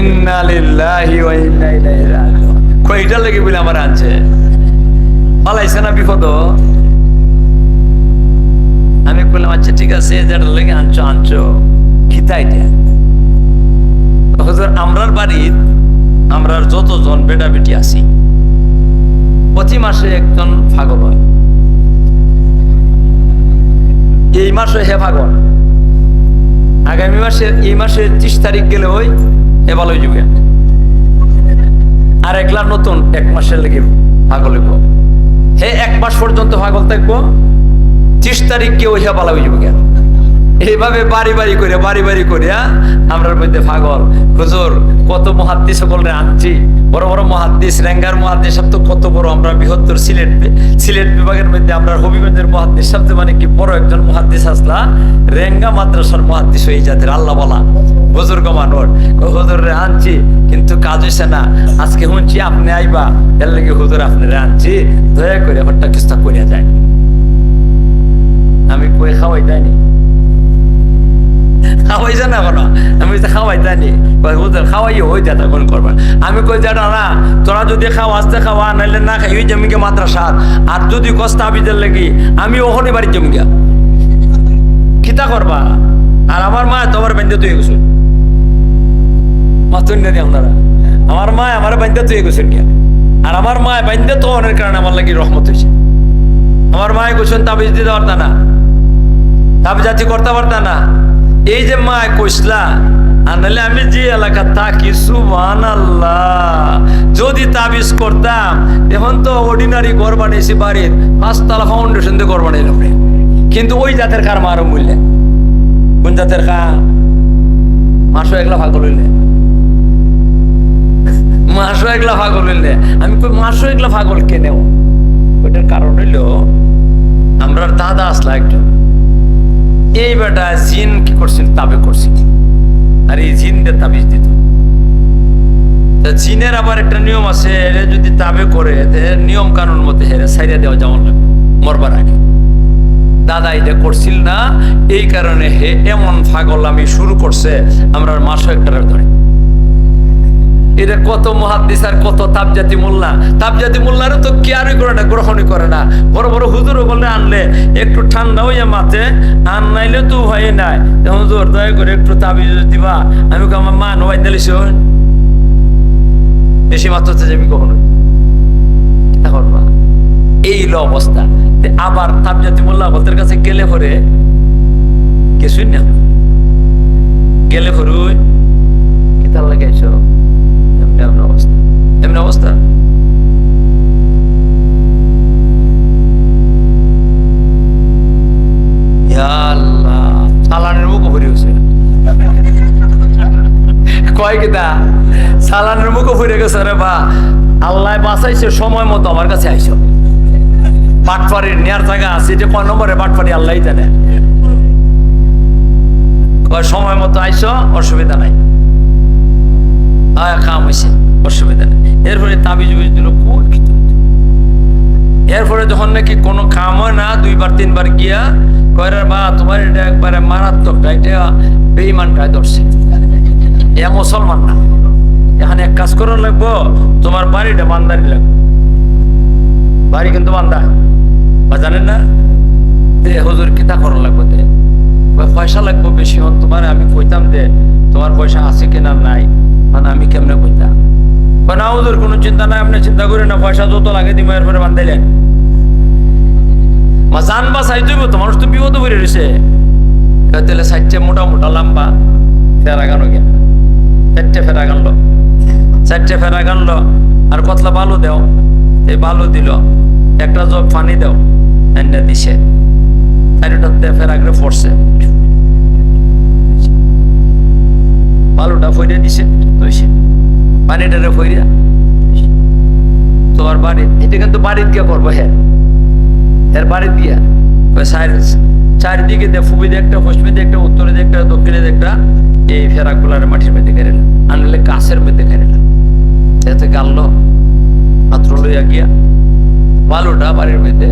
ইন্না লিল্লাহি ওয়া ইন্না ইলাইহি রাজিউন। কয়টা লেগে বলে আমার আনছে পালাইছে না বিপদ। আমি বললাম আচ্ছা ঠিক আছে, যেটা লেগে আনছো আনছো খিতা এটা। হুজুর আমরার বাড়ির আমরার যতজন বেটা বেটি আছি প্রতি মাসে একজন পাগল হয়। এই মাসে হে পাগল, আগামী মাসে এই মাসের 30 তারিখ গেলে ওই হে ভালো হয়ে যাবে। আর একলা নতুন 1 মাসের লেগে পাগল হইব, হে 1 মাস পর্যন্ত পাগল থাকবো, 30 তারিখ গিয়ে ওই হে ভালো হয়ে যাবে। এইভাবে বাড়ি বাড়ি করে আমরার মধ্যে পাগল। হুজুর কত মুহাদ্দিস সকলে আনছি, বড় বড় মুহাদ্দিস, রেঙ্গার মুহাদ্দিস সব তো কত বড়। আমরা বৃহত্তর সিলেট বিভাগের মধ্যে আমরা হবিগঞ্জের মুহাদ্দিস সবচেয়ে মানে কি বড় একজন মুহাদ্দিস আসলা, রেঙ্গা মাদ্রাসার মুহাদ্দিস হয়ে যাদের আল্লাহ বলা বুজুর্গ মানুষ। হুজুর রে আনছি কিন্তু কাজ হইছে না, আজকে শুনছি আপনি আইবা, এর লাগে হুজুর আপনারে আনছি, দয়া করে হট্টা কিস্তা করিয়া যায়। আমি কই খাওয়াই যায়নি, খাওয়াই যায় না কোনো, আমি খাওয়াই যায়নি, খাওয়াই ওই দাদা কোন করবেন। আমি কই যাটা না, তোরা যদি খাওয়া আসতে খাওয়া নাইলে না খাই ওই জমিকে মাদ্রাসার, আর যদি কষ্ট আবিদের লাগি আমি ওখানে বাড়ির জমিকা খিতা করবা। আর আমার মা তোমার বান্ধে তুই গেছো মাতুন না আপনারা, আমার মা আমার বান্ধে তুই গেছেন কে, আর আমার মা বান্ধে তো অনেক কারণে আমার লাগি রহমত হয়েছে। আমার মায় গোসন তাবিজ দিতে পারত না, তাবিজাতি করতে পারত না। এই যে মা কইসলা, আর নাহলে আমি যে এলাকা থাকি সুবহানাল্লাহ, যদি তাবিজ করতাম এখন তো অর্ডিনারি ঘর বানিয়েছি, বাড়ির 5 তলা ফাউন্ডেশন দিয়ে ঘর বানাইলাম। কিন্তু ওই জাতের কার মারো মূল্যে, কোন জাতের খা মাসো একলা ভাগল হইলে, মাসো একলা ভাগল হইলে। আমি কই মাসো একলা ভাগল কেনেও, ওইটার কারণ হইল আমরার দাদা আসলা একজন, এই বেটা জিন কি করছিল তাবে করছিল, আর এই জিনদের তাবিজ দিত। জিনের আবার একটা নিয়ম আছে, এরা যদি তাবে করে নিয়ম কানুন মতে হেরে সাইরা দেওয়া যেমন লাগবে মরবার আগে। দাদা এটা করছিল না, এই কারণে হে এমন পাগল আমি শুরু করছে আমরা মাসও একটা ধরে। এটা কত মুহাদ্দিস আর কত তাবজাতি মোল্লারও তো কেয়ারই করে না, গ্রহণই করে না। বড় বড় হুজুরও বলে আনলে একটু ঠান্ডা হইয়া মাথে, আর নাইলে তো হয় নাই, হুজুর দয়া করে একটু তাবিজ দিবা। আমি আমার মা নবাই দিলিস বেশি মাত্রাতে যাবি কখনো করবা, এই ল অবস্থা। আবার তাবজাতি মোল্লা বলতের কাছে গেলে পরে কিছুই না, গেলে পরে কি তার লাগে এসো এমনি অবস্থা। সালানের মুখও ভরে গেছে, কয় কিতা সালানের মুখও ভরে গেছে রে বা। আল্লাহ বাঁচাইছে, সময় মতো আমার কাছে আইসো। বাটপাড়ির নেয়ার জায়গা আছে, যে কয় নম্বরে বাটপাড়ি আল্লাহ জানে। সময় মতো আইসো, অসুবিধা নাই, কাম হয়েছে, অসুবিধা নেই। এরপরে তাবিজ বুঝ দিল, এরপরে যখন নাকি কোনো কাম হয় না, 2বার 3বার গিয়া কয় বা তোমার এটা একবারে মারাত্মক, এটা বেঈমানটায় ধরছে, এ মুসলমান না। এখানে এক কাজ করা লাগবো, তোমার বাড়িটা বান্দারি লাগবে, বাড়ি কিন্তু বান্দা বা জানেন না। হুজুর কিতা করা লাগবে, পয়সা লাগবো বেশি হন তোমার। আমি কইতাম যে তোমার পয়সা আছে কিনা নাই, মানে আমি কেমনে কইতাম না হুজুর কোনো চিন্তা নাই, আপনি চিন্তা করেন না, পয়সা যত লাগে দিব এরপরে বান্ধাইলেন। মা জান বা চাই দিব তো, মানুষ তো বিপদ করে রয়েছে। তাহলে 4টে মোটা মোটা লম্বা ফেরা গানো গিয়া 4টে ফেরা গানলো, 4টে ফেরা গানলো, আর কতলা বালু দেও, এই বালু দিল, একটা জগ পানি দেও, এনে দিছে, 4টাতে ফেরা করে পড়ছে, বালুটা ফইরে দিছে, ধুইছে, পানিটারে ফইরা তোমার বাড়ি। এটা কিন্তু বাড়িতে গিয়া করবো, হ্যাঁ এর বাড়িতে গিয়া চারিদিকে দিয়ে ফুবি দিয়ে একটা, পশ্চিমে দিয়ে একটা, উত্তরে দিয়ে একটা, দক্ষিণে দিয়ে একটা, এই ফেরাগুলার মাটির মধ্যে কেড়েলাম, আনলে গাছের মধ্যে কেড়েলাম, যাতে গাললো পাত্র লইয়া গিয়া বালুটা বাড়ির মধ্যে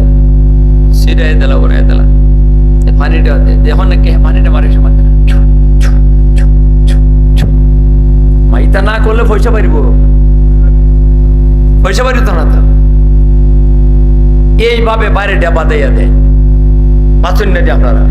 ছিড়াই দিলা, উড়াই দিলা, পানিটা এখন নাকি পানিটা বাড়ির সময় ইতা না করলে পয়সা পারিব, পয়সা পারিত না তো। এইভাবে বাইরে ডেবা দেয়া দেয়, পাচ্ছেন না আপনারা?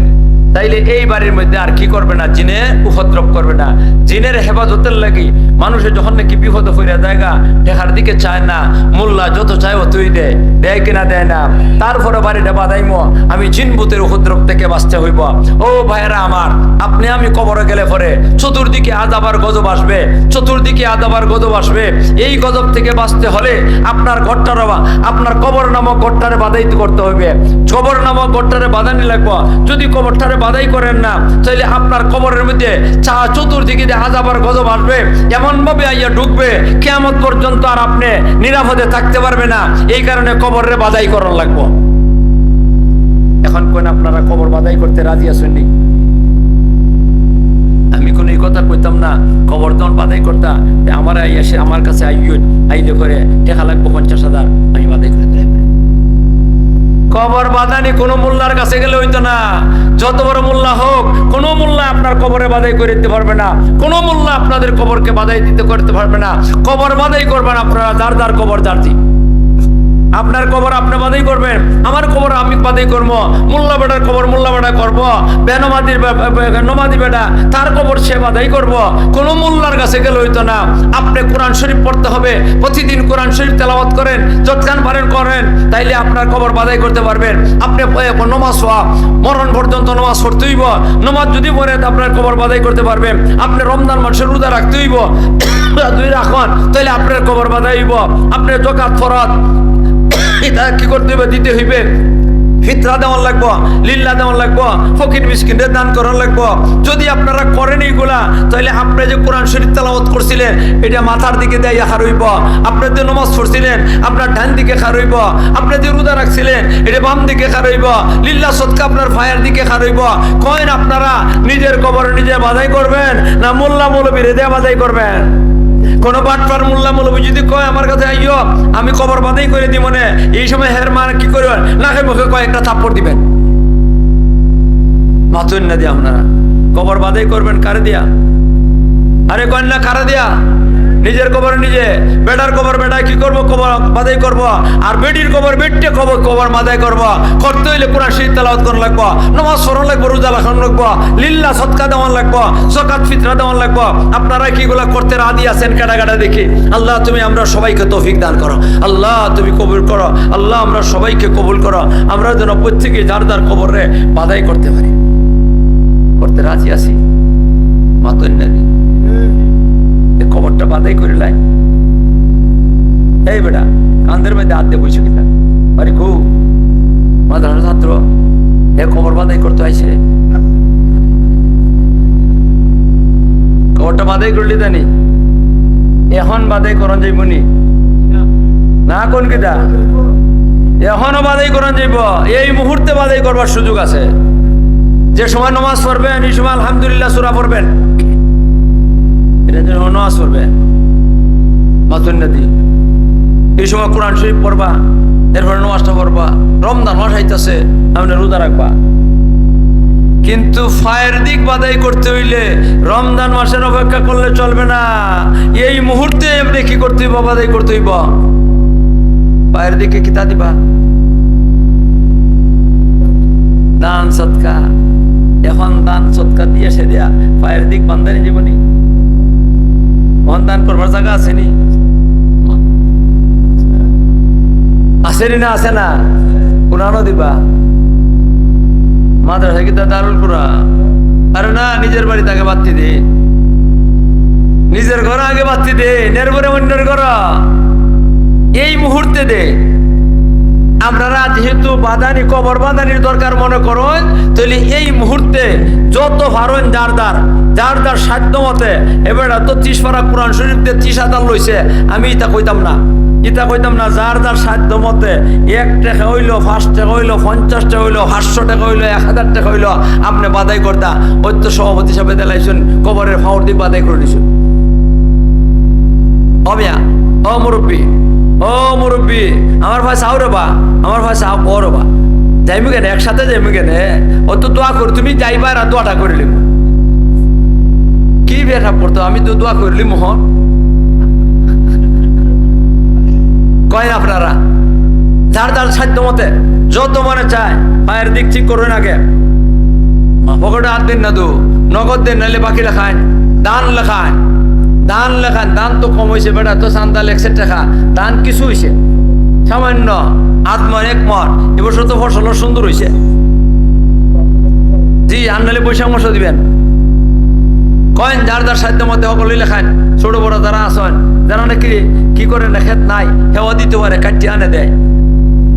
তাইলে এই বাড়ির মধ্যে আর কি করবে না, জিনে উপদ্রব করবে না। জিনের হেফাজতের লাগি মানুষের যখন নাকি বিপদ হইয়া জায়গা দেখার দিকে চায় না, মোল্লা যত চায় অতই দেয়, দেয় কিনা দেয় না। তারপরে বাড়িটা বাদাইম, আমি জিন ভূতের উপদ্রব থেকে বাঁচতে হইব। ও ভাইয়েরা আমার, আপনি আমি কবরে গেলে পরে চতুর্দিকে আযাবার গজব আসবে, চতুর্দিকে আযাবার গজব আসবে। এই গজব থেকে বাঁচতে হলে আপনার ঘরটার, আপনার কবর নামক ঘরটারে বাধাইতে করতে হইবে। কবর নামক ঘরটারে বাঁধানি লাগবো। যদি কবরটারে বাধাই করেন না, তাহলে আপনার কবরের মধ্যে চতুর্দিকে আযাবার গজব আসবে, এমন ভাবে আইয়া ঢুকবে কিয়ামত পর্যন্ত আর আপনি নিরাপদে থাকতে পারবে না। এই কারণে কবরের বাধাই করার লাগবো। এখন কোন আপনারা কবর বাধাই করতে রাজি আছেননি? আমি কোন এই কথা কইতাম না কবর তখন বাধাই করতাম, আমার এসে আমার কাছে আইলে করে টাকা লাগবো 50,000, আমি বাধাই করে দিলাম। কবর বাঁধানি কোনো মোল্লার কাছে গেলে হইতো না। যত বড় মোল্লা হোক, কোনো মোল্লা আপনার কবরে বাধাই করে দিতে পারবে না। কোনো মোল্লা আপনাদের কবরকে বাধাই দিতে করতে পারবে না। কবর বাধাই করবেন আপনারা, যার কবর যারতি। আপনার কবর আপনি বাধাই করবেন, আমার কবর আমি বাধাই করবো। মোল্লা বেটার কবর মোল্লা বেটা করবো, বেনমাদির নমাদি বেটা তার কবর সে বাধাই করবো। কোনো মোল্লার কাছে গেলে হইতো না। আপনি কোরআন শরীফ পড়তে হবে, প্রতিদিন কোরআন শরীফ তেলাওয়াত করেন, যতক্ষণ পারেন করেন, তাইলে আপনার কবর বাধাই করতে পারবেন। আপনি নমাজ মরণ পর্যন্ত নমাজ পড়তে হইব। নমাজ যদি পড়েন আপনার কবর বাধাই করতে পারবেন। আপনি রমজান মাসের রোজা রাখতে হইব, দুই রাখুন, তাইলে আপনার কবর বাধাই হইব। আপনি যাকাত ফরজ এটা কি করতে হইবে, দিতে হইবে। ফিতরা দেওয়ার লাগবো, লিল্লা দেওয়ার লাগবো, ফকির মিসকিনদের দান করার লাগবো। যদি আপনারা করেন এইগুলা, তাহলে আপনি যে কোরআন শরীফ তেলাওয়াত করছিলেন এটা মাথার দিকে দিয়ে হারইব। আপনি যে নামাজ পড়ছিলেন আপনার ডান দিকে হারইব। আপনি যে রোজা রাখছিলেন এটা বাম দিকে হারইব। লিল্লা সদকা আপনার ফায়ের দিকে হারইব। কয়েন আপনারা নিজের কবরে নিজে বাধাই করবেন না মোল্লা মৌলবীর দিয়ে বাধাই করবেন? কোন বাটপার মোল্লা মৌলবী যদি কয় আমার কাছে আইও আমি কবর বাধাই করে দিব মনে, এই সময় হের মান কি করবেন? নাকে মুখে কয়েকটা থাপ্পড় দিবেন। মাতুন না দিয়ে আপনারা কবর বাধাই করবেন কারে দিয়া? আরে কন্যা কারে দিয়া? নিজের কবর নিজে। বেটার কবর বেটায় কি করবো, কবর বাধাই করবো। আর বেটির কবর বেটে কবর বাধাই করবো। করতে হইলে কোরআন শরীফ তেলাওয়াত করা লাগবো, নামাজ পড়া লাগবো, রোজা রাখানো লাগবো, লিল্লা সদকা দেওয়ান লাগবো, যাকাত ফিতরা দেওয়ান লাগবো। আপনারা কিগুলা করতে রাজি আছেন? কাটা দেখি। আল্লাহ তুমি আমরা সবাইকে তৌফিক দান করো, আল্লাহ তুমি কবুল করো, আল্লাহ আমরা সবাইকে কবুল করো। আমরা যেন প্রত্যেকে যার কবরে বাধাই করতে পারি। করতে রাজি আছি? মাতুন না কবরটা বাধাই করে লাই। এই বেটা কান্দের মধ্যে হাত দিয়ে বসে কিনা আরে খুব মাদ্রাসা ছাত্র এ কবর বাধাই করতে আইছে। কবরটা বাধাই করলি জানি এখন বাধাই করন যাইবনি না? কোন কিটা এখনো বাধাই করন যাইব? এই মুহূর্তে বাধাই করবার সুযোগ আছে। যে সময় নামাজ পড়বেন এই সময় আলহামদুলিল্লাহ সূরা পড়বেন, নামাজ পড়বে মাতুন নদী। এই সময় কোরআন শরীফ পড়বা, এরপরে নামাজটা পড়বা। রমজান মাস আইতাছে, আপনি রোজা রাখবা। কিন্তু ফায়ের দিক বাধাই করতে হইলে রমজান মাসের অপেক্ষা করলে চলবে না। এই মুহূর্তে এমনি কি করতে হইব? বাধাই করতে হইব। ফায়ের দিকে কিতা দিবা? দান সৎকা। এখন দান সৎকা দিয়ে সে দেয়া ফায়ের দিক বান্ধানি জীবনী দান করবার জায়গা আসেনি? আসেনি না? আছে না? কোরআনও দিবা। মাদ্রাসা কি দারুল কোরআন? আরে না, নিজের বাড়ি তাকে বাতি দে, নিজের ঘর আগে বাতি দে, এরপরে অন্যের ঘর এই মুহূর্তে দে। আপনারা যেহেতু বাদানি কবর বাদানির দরকার মনে করেন, তাহলে এই মুহূর্তে যত পারেন যার সাধ্য মতে এবার তো 30 পারা কোরআন শরীফ দিয়ে 30,000 লইছে। আমি এটা কইতাম না, যার সাধ্য মতে 1 টাকা হইলো, 5 টাকা হইলো, 50 টাকা হইলো, 500 টাকা হইলো, 1000 টাকা হইলো, আপনি বাদাই করতা। ওই তো সভাপতি হিসাবে দিলাইছেন, কবরের ফাউর দিয়ে বাদাই করে দিছেন। অবিয়া ও মুরব্বী আমার ভাই চাও রে বা, আমার ভাই চাও বড় বা, যাইমু কেন একসাথে যাইমু কেন? ও তো দোয়া করি, তুমি যাইবা আর দোয়াটা করে লিখবো। কি বেঠা পড়তো আমি তো দোয়া করলি মোহন কয় আপনারা যার যার সাধ্য মতে যত মনে চায় পায়ের দিক ঠিক করবেন আগে পকেটে হাত দিন না দু নগদ দিন নাহলে বাকি লেখায় দান লেখায় দান লেখান দান তো কম হয়েছে বেটা তো চান্দা 1 টাকা দান কিছু হয়েছে সামান্য আত্মার 1 মন এবছর তো ফসল সুন্দর হয়েছে জি আর নাহলে বৈশাখ মাসও দিবেন কয়েন যার যার সাধ্য মতে সকলেই লেখান ছোট বড় যারা আসেন যারা নাকি কি করে না খেত নাই হেওয়া দিতে পারে কাটিয়ে আনে দেয়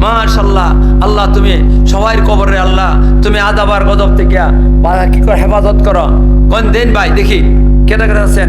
মাশাআল্লাহ আল্লাহ তুমি সবাই কবরে আল্লাহ তুমি আযাবার গজব থেকে কি করে হেফাজত করো কোন দিন ভাই দেখি কেটা কেটা আছেন